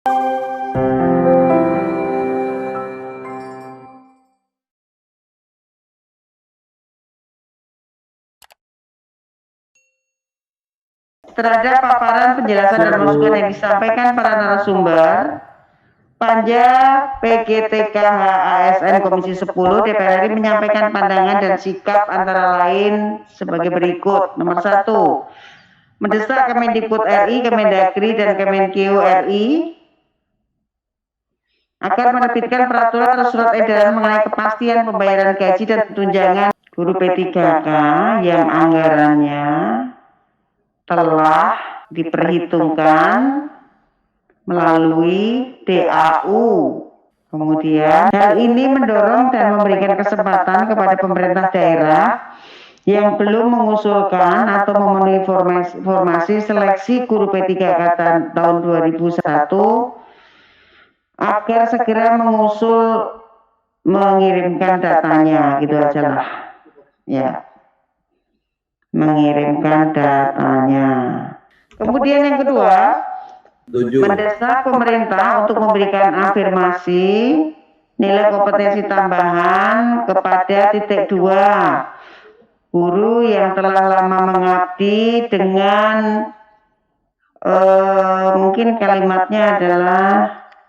Terhadap paparan penjelasan dan masukan yang disampaikan para narasumber, Panja PGTKH ASN Komisi 10 DPR RI menyampaikan pandangan dan sikap antara lain sebagai berikut. Nomor 1, mendesak Kemendikbud RI, Kemendagri, dan Kemenkeu RI agar menerbitkan peraturan atau surat edaran mengenai kepastian pembayaran gaji dan tunjangan guru P3K yang anggarannya telah diperhitungkan melalui DAU. Kemudian, hal ini mendorong dan memberikan kesempatan kepada pemerintah daerah yang belum mengusulkan atau memenuhi formasi seleksi guru P3K tahun 2001 agar segera mengirimkan datanya, gitu aja lah. Ya, mengirimkan datanya. Kemudian yang kedua, mendesak pemerintah untuk memberikan afirmasi nilai kompetensi tambahan kepada titik 2 guru yang telah lama mengabdi dengan mungkin kalimatnya adalah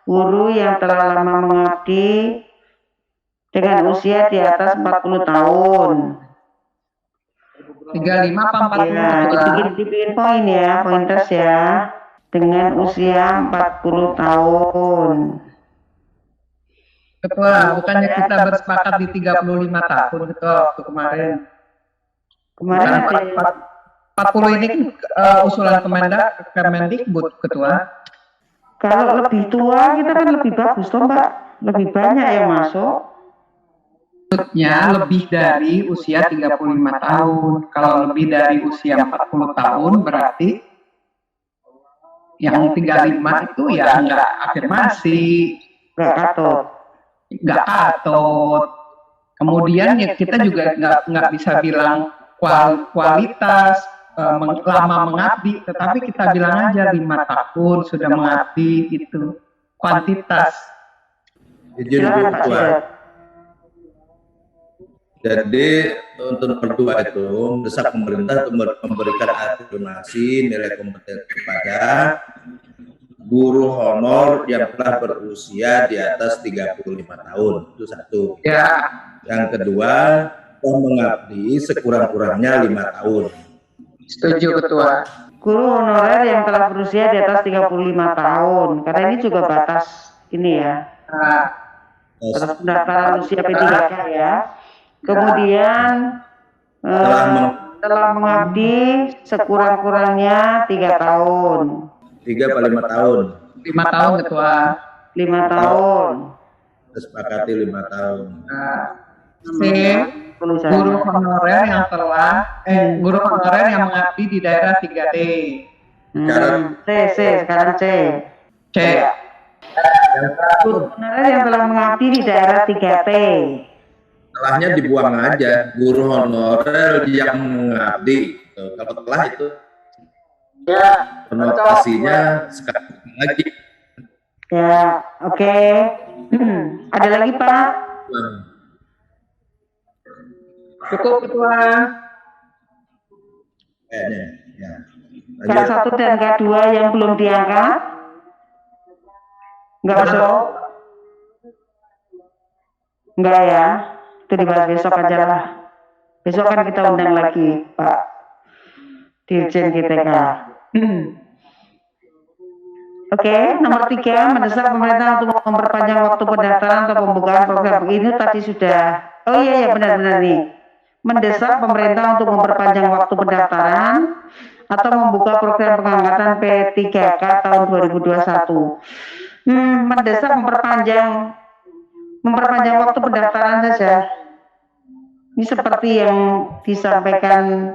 guru yang telah lama mengabdi dengan usia di atas 40 tahun. 35 apa 40? Ya, dibikin poin ya, pointers ya. Dengan usia 40 tahun. Ketua, bukannya kita bersepakat di 35 tahun Ketua waktu kemarin. Kemarin ada 40 ini kan usulan Kemendikbud Ketua. Kalau lebih tua kita kan lebih bagus toh Mbak, lebih banyak yang masuk. Maksudnya lebih dari usia 35 tahun. Kalau lebih dari usia 40 tahun berarti yang 35 itu ya enggak afirmasi, Enggak katut. enggak katut. Kemudian ya kita juga enggak bisa bilang kualitas lama mengabdi, tetapi kita bilang aja 5 tahun sudah mengabdi, itu kuantitas. Izin Bu Ketua. Jadi untuk nomor 2 itu mendesak pemerintah untuk memberikan afirmasi nilai kompetensi kepada guru honor yang telah berusia di atas 35 tahun. Itu satu. Ya. Yang kedua, mengabdi sekurang-kurangnya 5 tahun. Setuju Ketua. Guru honorer yang telah berusia di atas 35 tahun, karena ini juga batas ini ya. Batas pendaftaran usia P3K ya. Kemudian telah mengabdi sekurang-kurangnya 3 tahun. 3 atau 5 tahun? 5 tahun Ketua. 5 tahun. Kesepakati 5 tahun. C. Guru honorer yang telah guru honorer yang mengabdi di daerah 3T. C, sekarang C. C. Guru honorer yang telah mengabdi di daerah 3T. Telahnya dibuang aja, guru honorer yang mengabdi. Kalau telah itu ya konotasinya sekarang lagi. Ya, oke. Ada lagi Pak? Cukup Ketua. Ya. K1 dan K2 yang belum diangkat? Enggak masuk? Enggak ya? Itu dibahas besok aja lah. Besok kan kita undang lagi Pak Dirjen GTK. Oke, nomor 3, mendesak pemerintah untuk memperpanjang waktu pendaftaran atau pembukaan program. Ini tadi sudah. Oh iya benar-benar nih. Mendesak pemerintah untuk memperpanjang waktu pendaftaran atau membuka program pengangkatan P3K tahun 2021. Mendesak memperpanjang waktu pendaftaran saja. Ini seperti yang disampaikan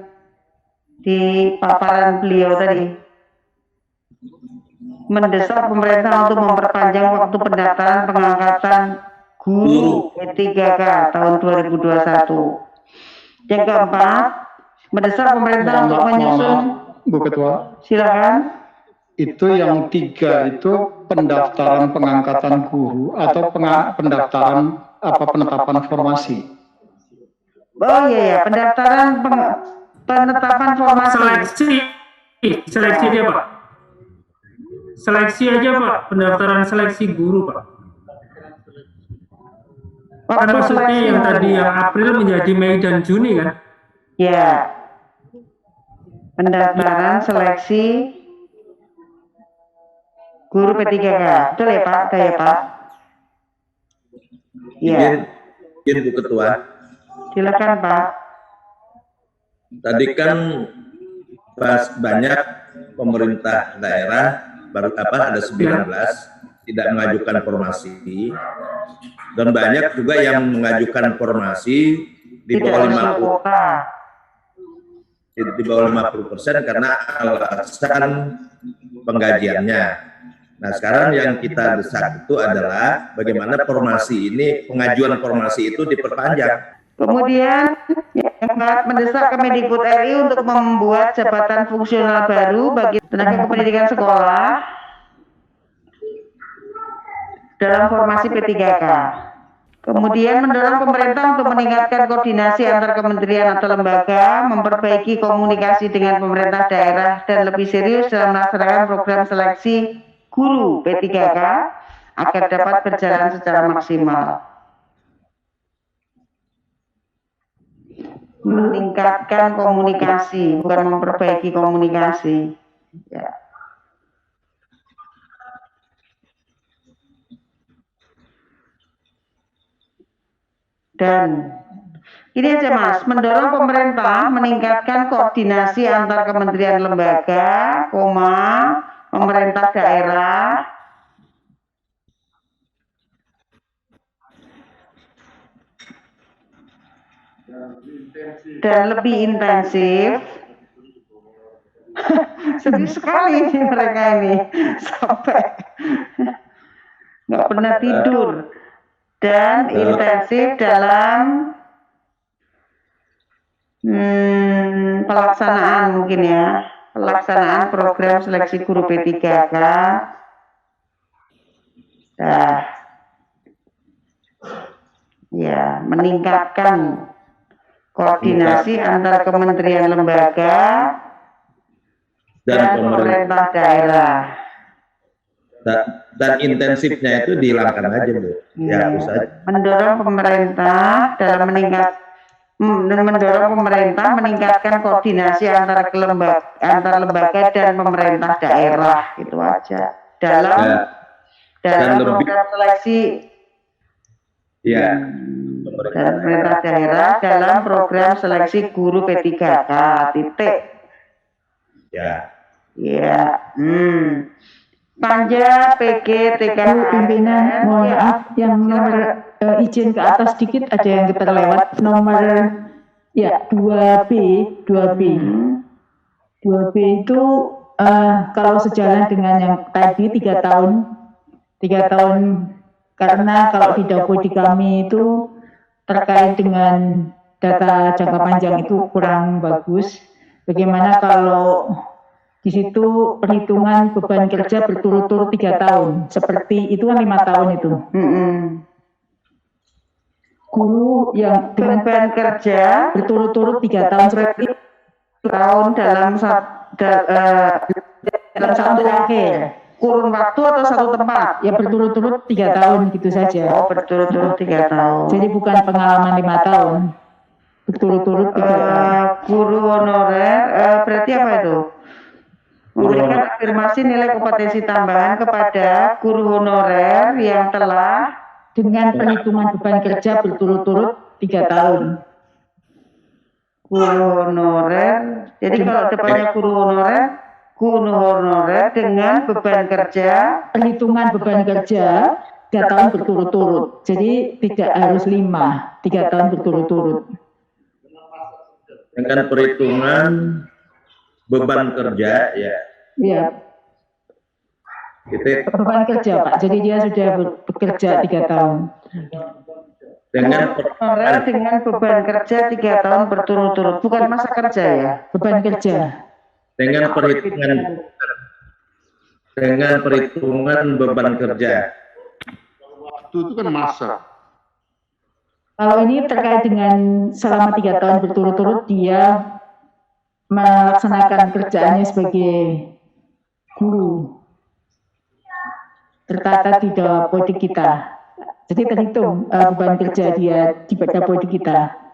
di paparan beliau tadi. Mendesak pemerintah untuk memperpanjang waktu pendaftaran pengangkatan guru P3K tahun 2021. Yang keempat, mendesak pemerintah untuk menyusun. Bu Ketua. Silakan. itu yang 3 itu pendaftaran pengangkatan guru atau pendaftaran penetapan formasi. Oh iya ya, penetapan formasi. Seleksi aja Pak. Seleksi aja Pak, pendaftaran seleksi guru Pak. Kan maksudnya yang tadi yang April menjadi Mei dan Juni kan? Ya, pendaftaran seleksi guru P3K. Betul ya Pak? Ada ya Pak? Iya. Izin Bu Ketua. Silakan Pak. Tadi kan banyak pemerintah daerah baru ada 19 tidak mengajukan formasi dan banyak juga yang mengajukan formasi di bawah 50% karena alasan penggajiannya. Nah sekarang yang kita desak itu adalah bagaimana formasi ini, pengajuan formasi itu diperpanjang. Kemudian yang mendesak Kemendikbud RI untuk membuat jabatan fungsional baru bagi tenaga kependidikan sekolah dalam formasi P3K. Kemudian mendorong pemerintah untuk meningkatkan koordinasi antar kementerian atau lembaga, memperbaiki komunikasi dengan pemerintah daerah dan lebih serius dalam melaksanakan program seleksi guru P3K agar dapat berjalan secara maksimal. Meningkatkan komunikasi, bukan memperbaiki komunikasi. Ya. Dan ini aja Mas, mendorong pemerintah meningkatkan koordinasi antar kementerian lembaga, pemerintah daerah, dan lebih intensif. Serius sekali ini mereka ini sampai nggak pernah tidur dan intensif dalam pelaksanaan mungkin ya, pelaksanaan program seleksi guru P3K. Nah, ya meningkatkan koordinasi antar kementerian lembaga dan pemerintah daerah. Dan intensifnya itu dihilangkan aja Bu. Ya, mendorong pemerintah dalam mendorong pemerintah meningkatkan koordinasi antar lembaga dan pemerintah daerah, itu aja dalam program seleksi dan pemerintah daerah dalam program seleksi guru P3K titik. Panja PG TKN. Pimpinan, mohon maaf yang nomor izin ke atas sedikit ada yang kita lewat, nomor ya 2B 2B itu kalau sejalan dengan yang tadi 3 tahun karena kalau di Dapodi kami itu terkait dengan data jangka panjang itu kurang bagus. Bagaimana kalau di situ perhitungan beban kerja berturut-turut 3 tahun, seperti itu kan 5 tahun itu. Guru yang beban kerja berturut-turut 3 tahun, seperti tahun dalam satu akhir, kurun waktu atau satu tempat? Ya berturut-turut 3 tahun gitu saja. Oh, berturut-turut 3 tahun. Jadi bukan pengalaman 5 tahun, berturut-turut 3 tahun. Guru honorer berarti apa itu? Memberikan afirmasi nilai kompetensi tambahan kepada guru honorer yang telah dengan perhitungan beban kerja berturut-turut 3 tahun. Guru honorer, jadi kalau depannya guru honorer dengan beban kerja, perhitungan beban kerja 3 tahun berturut-turut. Jadi tidak harus 5, 3 tahun berturut-turut. Dengan perhitungan beban kerja ya. Iya. Beban kerja Pak. Jadi dia sudah bekerja 3 tahun. Dengan beban kerja 3 tahun berturut-turut, bukan masa kerja ya. Beban kerja. Dengan perhitungan dengan perhitungan beban kerja. Itu kan masa. Kalau ini terkait dengan selama 3 tahun berturut-turut dia melaksanakan kerjaannya sebagai guru tertata di Dapodik kita. Jadi terhitung beban kerja dia di Dapodik kita.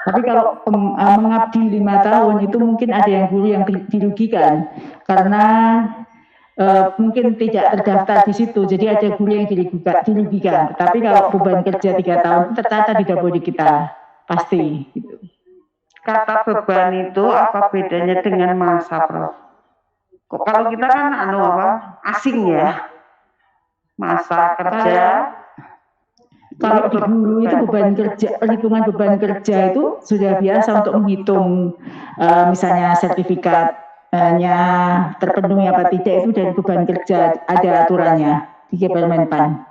Tapi kalau mengabdi 5 tahun itu mungkin ada yang guru yang dirugikan karena mungkin tidak terdaftar di situ, jadi ada guru yang dirugikan. Tapi kalau beban kerja 3 tahun tertata di Dapodik kita pasti. Gitu. Kata beban itu apa bedanya dengan masa, Prof? Kok kalau kita kan asing ya, masa kerja. Kalau di guru itu beban kerja, perhitungan beban kerja itu sudah biasa untuk menghitung misalnya sertifikatnya terpenuhi apa tidak itu dari beban kerja, ada aturannya di Kemenpan.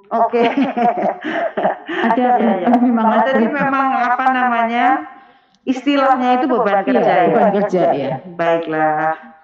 Oke. Ada memang ada. Jadi memang istilahnya itu beban kerja ya. Beban kerja ya. Baiklah.